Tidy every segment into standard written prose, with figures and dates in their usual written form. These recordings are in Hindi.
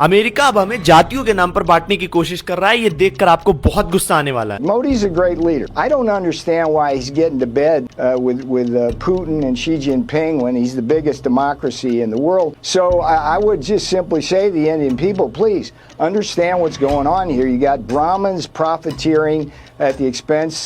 अमेरिका अब हमें जातियों के नाम पर बांटने की कोशिश कर रहा है। ये देखकर आपको बहुत गुस्सा आने वाला है। Modi's a great leader. I don't understand why he's getting to bed with Putin and Xi Jinping when he's the biggest democracy in the world. So I would just simply say to the Indian people, please understand what's going on here. You got Brahmins profiteering at the expense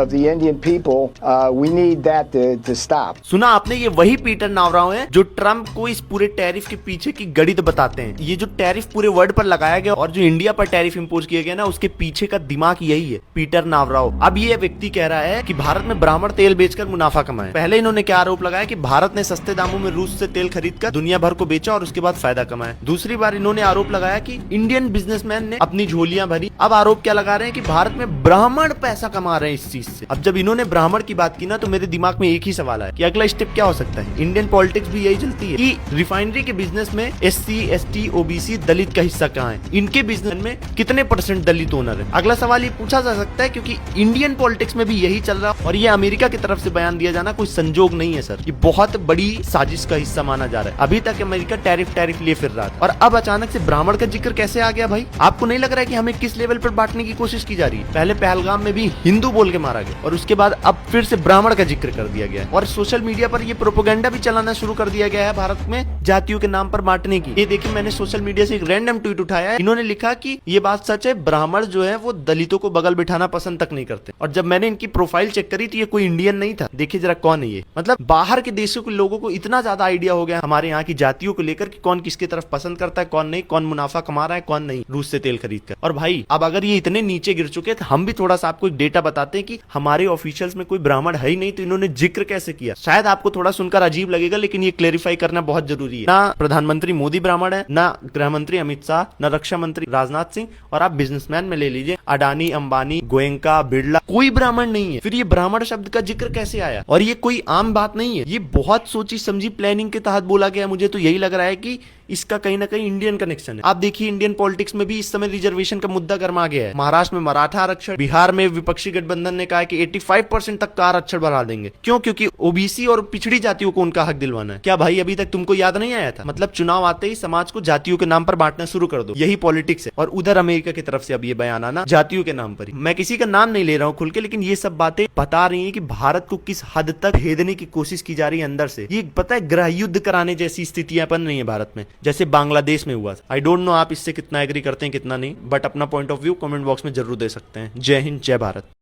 of the Indian people. We need that to stop. सुना आपने, ये वही पीटर नावराव हैं जो ट्रम्प को इस पूरे टैरिफ के पीछे की गणित बताते हैं। ये जो टैरिफ पूरे वर्ल्ड पर लगाया गया और जो इंडिया पर टैरिफ इंपोज किया गया ना, उसके पीछे का दिमाग यही है, पीटर नावराव। अब ये व्यक्ति कह रहा है कि भारत में ब्राह्मण तेल बेचकर मुनाफा कमाए। पहले इन्होंने क्या आरोप लगाया कि भारत ने सस्ते दामों में रूस से तेल खरीदकर दुनिया भर को बेचा और उसके बाद फायदा कमाया। दूसरी बार इन्होंने आरोप लगाया कि इंडियन बिजनेसमैन ने अपनी झोलियां भरी। अब आरोप क्या लगा रहे हैं कि भारत में ब्राह्मण पैसा कमा रहे हैं इस चीज से। अब जब इन्होंने ब्राह्मण की बात की ना, तो मेरे दिमाग में एक ही सवाल है कि अगला स्टेप क्या हो सकता है। इंडियन पॉलिटिक्स भी यही चलती है कि रिफाइनरी के बिजनेस में SC, ST, OBC, दलित का हिस्सा कहाँ है, इनके बिजनेस में कितने % दलित ओनर है। अगला सवाल ये पूछा जा सकता है, क्योंकि इंडियन पॉलिटिक्स में भी यही चल रहा है और ये अमेरिका की तरफ से बयान दिया जाना कोई संजोग नहीं है सर। ये बहुत बड़ी साजिश का हिस्सा माना जा रहा है। अभी तक अमेरिका टैरिफ लिए फिर रहा था और अब अचानक से ब्राह्मण का जिक्र कैसे आ गया भाई? आपको नहीं लग रहा है कि हमें किस लेवल पर बांटने की कोशिश की जा रही है? पहले पहलगाम में भी हिंदू बोल के मारा गया और उसके बाद अब फिर से ब्राह्मण का जिक्र कर दिया गया है और सोशल मीडिया पर ये प्रोपेगेंडा भी चलाना शुरू कर दिया गया है भारत में जातियों के नाम पर बांटने की। ये देखिए, मैंने सोशल मीडिया से एक रैंडम ट्वीट उठाया है। इन्होंने लिखा कि ये बात सच है, ब्राह्मण जो है वो दलितों को बगल बिठाना पसंद तक नहीं करते। और जब मैंने इनकी प्रोफाइल चेक करी तो ये कोई इंडियन नहीं था। देखिए जरा कौन है ये। मतलब बाहर के देशों के लोगों को इतना ज्यादा आइडिया हो गया हमारे यहाँ की जातियों को लेकर कि कौन किसकी तरफ पसंद करता है, कौन नहीं, कौन मुनाफा कमा रहा है, कौन नहीं रूस से तेल खरीद कर। और भाई अब अगर ये इतने नीचे गिर चुके तो हम भी थोड़ा सा आपको एक डेटा बताते हैं कि हमारे ऑफिशियल्स में कोई ब्राह्मण है ही नहीं, तो इन्होंने जिक्र कैसे किया। शायद आपको थोड़ा सुनकर अजीब लगेगा, लेकिन ये क्लेरिफाई करना बहुत जरूरी है। ना प्रधानमंत्री मोदी ब्राह्मण है, ना गृह मंत्री अमित शाह, ना रक्षा मंत्री राजनाथ सिंह, और आप बिजनेसमैन में ले लीजिए अडानी, अंबानी, गोयंका, बिरला, कोई ब्राह्मण नहीं है। फिर ये ब्राह्मण शब्द का जिक्र कैसे आया? और ये कोई आम बात नहीं है, ये बहुत सोची समझी प्लानिंग के तहत बोला गया। मुझे तो यही लग रहा है कि इसका कहीं ना कहीं इंडियन कनेक्शन है। आप देखिए इंडियन पॉलिटिक्स में भी इस समय रिजर्वेशन का मुद्दा गर्मा गया है। महाराष्ट्र में मराठा आरक्षण, बिहार में विपक्षी गठबंधन ने कहा है कि 85% तक का आरक्षण बढ़ा देंगे। क्यों? क्योंकि OBC और पिछड़ी जातियों को उनका हक दिलवाना है। क्या भाई अभी तक तुमको याद नहीं आया था? मतलब चुनाव आते ही समाज को जातियों के नाम पर बांटना शुरू कर दो, यही पॉलिटिक्स है। और उधर अमेरिका की तरफ से अब ये बयान आना जातियों के नाम पर ही। मैं किसी का नाम नहीं ले रहा हूँ खुल के, लेकिन ये सब बातें बता रही है कि भारत को किस हद तक भेदने की कोशिश की जा रही है अंदर से। ये पता है, गृह युद्ध कराने जैसी स्थितियां बन रही है भारत में, जैसे बांग्लादेश में हुआ। आई डोंट नो आप इससे कितना एग्री करते हैं कितना नहीं, बट अपना point of view comment box में जरूर दे सकते हैं। जय हिंद, जय भारत।